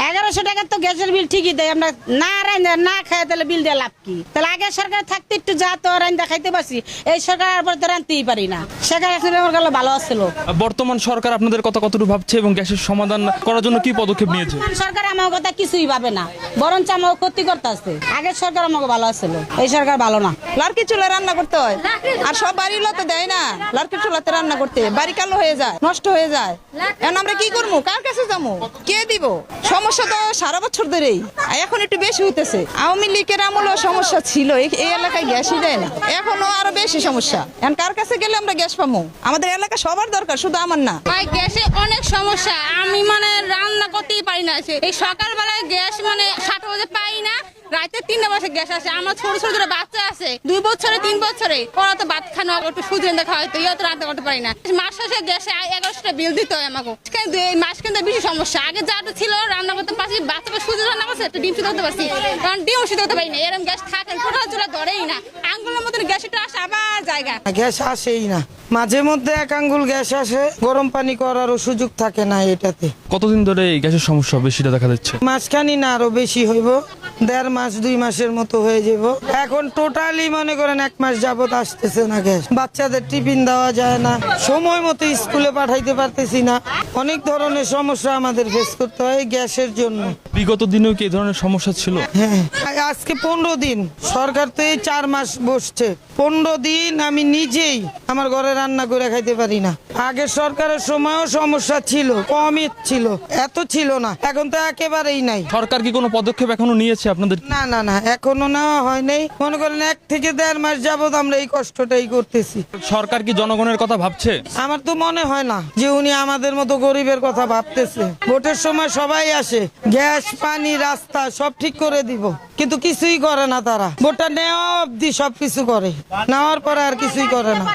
1100 টাকা তো গ্যাসের বিল ঠিকই দেয়, আমরা না রাইন্দা না খাই তাহলে বিল দিয়ে লাভ কি? তাহলে আগে সরকার থাকতে একটু যা তো রাইন্দা খাইতে পারছি, এই সরকার পর তো রানতেই পারি না। সেখানে আমার গেল ভালো ছিল। বর্তমান সরকার আপনাদের কথা কতটুকু ভাবছে এবং গ্যাসের সমাধান করার জন্য কি পদক্ষেপ নিয়েছে? সরকার আমার কথা কিছুই ভাবে না, বরঞ্চ আমাকে ক্ষতি করতেছে। আগের সরকার আমাকে ভালো ছিল, এই সরকার ভালো না। লার্কি চুলা রান্না করতে হয়, আর সব বাড়িগুলোতে দেয় না লার্কি চুলাতে রান্না করতে, বাড়ি কালো হয়ে যায়, নষ্ট হয়ে যায়। এখন আমরা কি করবো, কার কাছে যাবো, কে দিব? সমস্যা তো সারা বছর ধরেই, এখন একটু বেশি হইতেছে। আওয়ামী লীগের আমলেও সমস্যা ছিল, এই এলাকায় গ্যাসই দেয় না, এখনো আরো বেশি সমস্যা। এখন কার কাছে গেলে আমরা গ্যাস পাবো? আমাদের এলাকা সবার দরকার, শুধু আমার না। ভাই গ্যাসে অনেক সমস্যা, আমি রান্না করতেই পারি না। এই সকালবেলায় গ্যাস 7 বাজে পাই না, রাতে 3টা বাজে গ্যাস আসে। আমার ছোট ছোট বাচ্চা আছে, 2 বছরে 3 বছরে, ওরা তো ভাত খানো একটু সুযোগ দেখা হয়তো, ইয়া তো রান্না করতে পারি না। মাস শেষে গ্যাসে 1100 বিল দিতে হয় আমাকে। কিন্তু এই মাস কিন্তু বেশি সমস্যা। আগে যাটা ছিল রান্না করতে পারছি, বাচ্চাকে সুযোগ রান্না করছে, একটু ডিম সিদ্ধ করতে পারছি, কারণ ডিম সিদ্ধ করতে পারি না। এরকম গ্যাস থাকে, কোথাও চুলা ধরেই না, আঙ্গুলের মতন গ্যাসটা আসে আবার জায়গা। গ্যাস আসেই না, মাঝে মধ্যে 1 আঙ্গুল গ্যাস আসে, গরম পানি করারও সুযোগ থাকে না এটাতে। কতদিন ধরে এই গ্যাসের সমস্যা বেশিটা দেখা যাচ্ছে? মাসখানি না আরো বেশি হইব, 1.5 মাস 2 মাসের মতো হয়ে যাব। এখন টোটালি মনে করেন 1 মাস যাবত আসতেছে না গ্যাস। বাচ্চাদের টিফিন দেওয়া যায় না, সময় মতো স্কুলে পাঠাইতে পারতেছি না, অনেক ধরনের সমস্যা আমাদের ফেস করতে হয় গ্যাসের জন্য। বিগত দিনেও কি এই ধরনের সমস্যা ছিল? হ্যাঁ, আজকে 15 দিন, সরকার তো এই 4 মাস বসছে। 15 দিন আমি নিজেই আমার ঘরে রান্না করে খাইতে পারি না। আগে সরকারের সময়ও সমস্যা ছিল, কমই ছিল, এত ছিল না, এখন তো একেবারেই নাই। সরকার কি কোনো পদক্ষেপ এখনো নিয়েছে আপনাদের? না না না, এখনো নেওয়া হয় নাই। মনে করেন 1 থেকে 1.5 মাস যাবত আমরা এই কষ্টটাই করতেছি। সরকার কি জনগণের কথা ভাবছে? আমার তো মনে হয় না যে উনি আমাদের মতো গরিবের কথা ভাবতেছে। ভোটের সময় সবাই আসে, গ্যাস পানি রাস্তা সব ঠিক করে দিব, কিন্তু কিছুই করে না তারা। ভোটটা নেওয়া অবধি সবকিছু করে, নেওয়ার পরে আর কিছুই করে না।